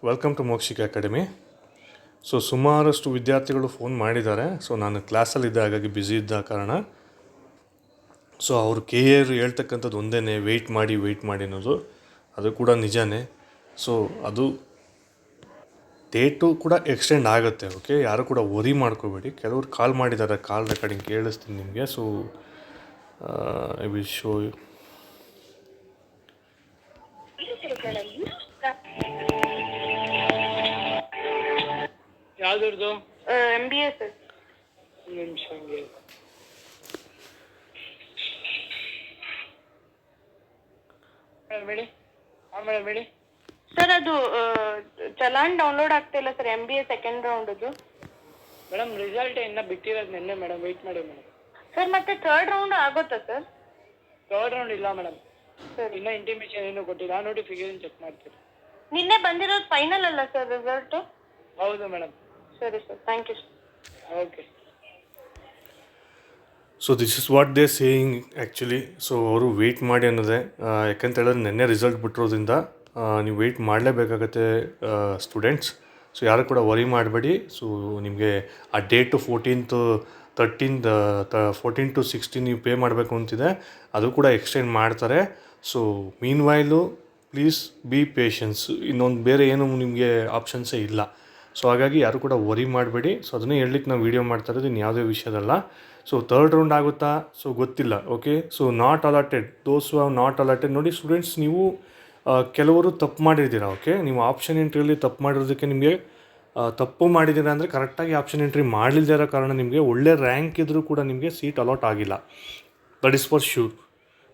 Welcome to ಮೋಕ್ಷಿಕ academy. ಸುಮಾರಷ್ಟು ವಿದ್ಯಾರ್ಥಿಗಳು phone ಮಾಡಿದ್ದಾರೆ. ನಾನು ಕ್ಲಾಸಲ್ಲಿದ್ದ, ಹಾಗಾಗಿ ಬ್ಯುಸಿ ಇದ್ದ ಕಾರಣ ಅವರು ಕೆ ಎರು ಹೇಳ್ತಕ್ಕಂಥದ್ದು ಒಂದೇ, ವೆಯ್ಟ್ ಮಾಡಿ ಅನ್ನೋದು. ಅದು ಕೂಡ ನಿಜಾನೇ. ಅದು ಡೇಟು ಕೂಡ ಎಕ್ಸ್ಟೆಂಡ್ ಆಗುತ್ತೆ. ಓಕೆ, ಯಾರು ಕೂಡ ವರಿ ಮಾಡ್ಕೋಬೇಡಿ. ಕೆಲವರು ಕಾಲ್ ಮಾಡಿದ್ದಾರೆ, ಕಾಲ್ ರೆಕಾರ್ಡಿಂಗ್ ಕೇಳಿಸ್ತೀನಿ ನಿಮಗೆ. I will show you. ಯಾವ್ದು MBA ಸರ್. ನಿಮಿಷ ಮೇಡಮ್ ಸರ್ ಅದು ಚಲಾನ್ ಡೌನ್ಲೋಡ್ ಆಗ್ತಿಲ್ಲ ಸರ್. MBA ಸೆಕೆಂಡ್ ರೌಂಡದು. ಮೇಡಮ್ ರಿಸಲ್ಟ್ ಇನ್ನ ಬಿಟ್ಟಿರೋದು ನಿನ್ನೆ ಮೇಡಮ್. ವೆಯ್ಟ್ ಮಾಡಿ ಮೇಡಮ್. ಸರ್ ಮತ್ತೆ ಥರ್ಡ್ ರೌಂಡ್ ಆಗುತ್ತಾ ಸರ್? ಥರ್ಡ್ ರೌಂಡ್ ಇಲ್ಲ ಮೇಡಮ್. ಸರ್ ಇನ್ನ ಇಂಟಿಮೇಷನ್ ಏನು ಕೊಟ್ಟಿಲ್ಲ. ನೋಟಿಫಿಕೇಶನ್ ಚೆಕ್ ಮಾಡ್ತೀರಿ. ನಿನ್ನೆ ಬಂದಿರೋದು ಫೈನಲ್ ಅಲ್ಲ ಸರ್ ರಿಸಲ್ಟ್? ಹೌದು ಮೇಡಮ್. ಸರಿ sir, thank you sir. Okay. This is what they saying actually. ಅವರು ವೆಯ್ಟ್ ಮಾಡಿ ಅನ್ನೋದೇ. ಯಾಕಂತ ಹೇಳಿದ್ರೆ ನಿನ್ನೆ ರಿಸಲ್ಟ್ ಬಿಟ್ಟಿರೋದ್ರಿಂದ ನೀವು ವೆಯ್ಟ್ ಮಾಡಲೇಬೇಕಾಗತ್ತೆ ಸ್ಟೂಡೆಂಟ್ಸ್. ಯಾರು ಕೂಡ ವರಿ ಮಾಡಬೇಡಿ. ನಿಮಗೆ ಆ ಡೇಟು 14 to 16 ನೀವು ಪೇ ಮಾಡಬೇಕು ಅಂತಿದೆ. ಅದು ಕೂಡ ಎಕ್ಸ್ಟೆಂಡ್ ಮಾಡ್ತಾರೆ. ಮೀನ್ ವೈಲು ಪ್ಲೀಸ್ ಬಿ ಪೇಷನ್ಸ್. ಇನ್ನೊಂದು ಬೇರೆ ಏನು ನಿಮಗೆ ಆಪ್ಷನ್ಸೇ ಇಲ್ಲ. ಹಾಗಾಗಿ ಯಾರು ಕೂಡ ವರಿ ಮಾಡಬೇಡಿ. ಅದನ್ನೇ ಹೇಳಲಿಕ್ಕೆ ನಾವು ವೀಡಿಯೋ ಮಾಡ್ತಾ ಇರೋದು, ಇನ್ನು ಯಾವುದೇ ವಿಷಯದಲ್ಲ. ಥರ್ಡ್ ರೌಂಡ್ ಆಗುತ್ತಾ ಗೊತ್ತಿಲ್ಲ. Okay, not allotted, those have not allotted. ನೋಡಿ ಸ್ಟೂಡೆಂಟ್ಸ್, ನೀವು ಕೆಲವರು ತಪ್ಪು ಮಾಡಿರ್ತೀರ. ಓಕೆ, ನೀವು ಆಪ್ಷನ್ ಎಂಟ್ರಿಯಲ್ಲಿ ತಪ್ಪು ಮಾಡಿರೋದಕ್ಕೆ ನಿಮಗೆ ತಪ್ಪು ಮಾಡಿದ್ದೀರಾ ಅಂದರೆ ಕರೆಕ್ಟಾಗಿ ಆಪ್ಷನ್ ಎಂಟ್ರಿ ಮಾಡಲಿಲ್ಲದೇ ಇರೋ ಕಾರಣ ನಿಮಗೆ ಒಳ್ಳೆ ರ್ಯಾಂಕ್ ಇದ್ದರೂ ಕೂಡ ನಿಮಗೆ ಸೀಟ್ ಅಲಾಟ್ ಆಗಿಲ್ಲ. That is for sure.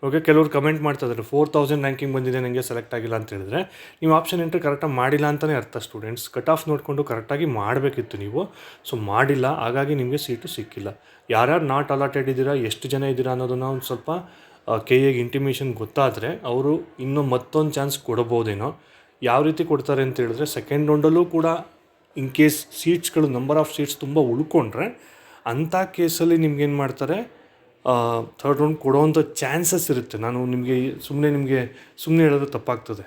Okay, ಕೆಲವರು ಕಮೆಂಟ್ ಮಾಡ್ತಾ ಇದ್ದಾರೆ 4000 ರ್ಯಾಂಕಿಂಗ್ ಬಂದಿದೆ, ನನಗೆ ಸೆಲೆಕ್ಟ್ ಆಗಿಲ್ಲ ಅಂತ ಹೇಳಿದ್ರೆ ನೀವು ಆಪ್ಷನ್ ಎಂಟ್ರಿ ಕರೆಕ್ಟಾಗಿ ಮಾಡಿಲ್ಲ ಅಂತಲೇ ಅರ್ಥ. ಸ್ಟೂಡೆಂಟ್ಸ್ ಕಟ್ ಆಫ್ ನೋಡಿಕೊಂಡು ಕರೆಕ್ಟಾಗಿ ಮಾಡಬೇಕಿತ್ತು ನೀವು. ಮಾಡಿಲ್ಲ, ಹಾಗಾಗಿ ನಿಮಗೆ ಸೀಟು ಸಿಕ್ಕಿಲ್ಲ. ಯಾರ್ಯಾರು ನಾಟ್ ಅಲಾಟೆಡ್ ಇದ್ದೀರಾ, ಎಷ್ಟು ಜನ ಇದ್ದೀರಾ ಅನ್ನೋದನ್ನು ಒಂದು ಸ್ವಲ್ಪ ಕೆ ಎಗೆ ಇಂಟಿಮೇಷನ್ ಗೊತ್ತಾದರೆ ಅವರು ಇನ್ನೂ ಮತ್ತೊಂದು ಚಾನ್ಸ್ ಕೊಡ್ಬೋದೇನೋ. ಯಾವ ರೀತಿ ಕೊಡ್ತಾರೆ ಅಂತ ಹೇಳಿದ್ರೆ, ಸೆಕೆಂಡ್ ರೌಂಡಲ್ಲೂ ಕೂಡ ಇನ್ ಕೇಸ್ ಸೀಟ್ಸ್ಗಳು, ನಂಬರ್ ಆಫ್ ಸೀಟ್ಸ್ ತುಂಬ ಉಳ್ಕೊಂಡ್ರೆ ಅಂಥ ಕೇಸಲ್ಲಿ ನಿಮ್ಗೇನು ಮಾಡ್ತಾರೆ, ಥರ್ಡ್ ರೌಂಡ್ ಕೊಡೋವಂಥ ಚಾನ್ಸಸ್ ಇರುತ್ತೆ. ನಾನು ನಿಮಗೆ ಸುಮ್ಮನೆ ಹೇಳೋದು ತಪ್ಪಾಗ್ತದೆ.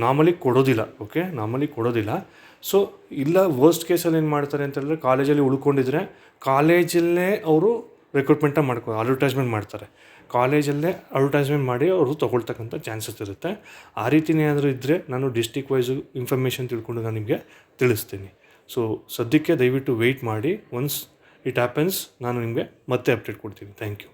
ನಾರ್ಮಲಿ ಕೊಡೋದಿಲ್ಲ. ಓಕೆ, ನಾರ್ಮಲಿ ಕೊಡೋದಿಲ್ಲ. ಇಲ್ಲ ವರ್ಸ್ಟ್ ಕೇಸಲ್ಲಿ ಏನು ಮಾಡ್ತಾರೆ ಅಂತ ಹೇಳಿದ್ರೆ, ಕಾಲೇಜಲ್ಲಿ ಉಳ್ಕೊಂಡಿದ್ರೆ ಕಾಲೇಜಲ್ಲೇ ಅವರು ರಿಕ್ರೂಟ್ಮೆಂಟ ಅಡ್ವರ್ಟೈಸ್ಮೆಂಟ್ ಮಾಡ್ತಾರೆ. ಕಾಲೇಜಲ್ಲೇ ಅಡ್ವರ್ಟೈಸ್ಮೆಂಟ್ ಮಾಡಿ ಅವರು ತೊಗೊಳ್ತಕ್ಕಂಥ ಚಾನ್ಸಸ್ ಇರುತ್ತೆ. ಆ ರೀತಿನೇ ಏನಾದರೂ ಇದ್ದರೆ ನಾನು ಡಿಸ್ಟ್ರಿಕ್ಟ್ ವೈಸು ಇನ್ಫಾರ್ಮೇಷನ್ ತಿಳ್ಕೊಂಡು ನಾನು ನಿಮಗೆ ತಿಳಿಸ್ತೀನಿ. ಸದ್ಯಕ್ಕೆ ದಯವಿಟ್ಟು ವೆಯ್ಟ್ ಮಾಡಿ. ಒನ್ಸ್ ಇಟ್ ಹ್ಯಾಪನ್ಸ್ ನಾನು ನಿಮಗೆ ಮತ್ತೆ ಅಪ್ಡೇಟ್ ಕೊಡ್ತೀನಿ. Thank you.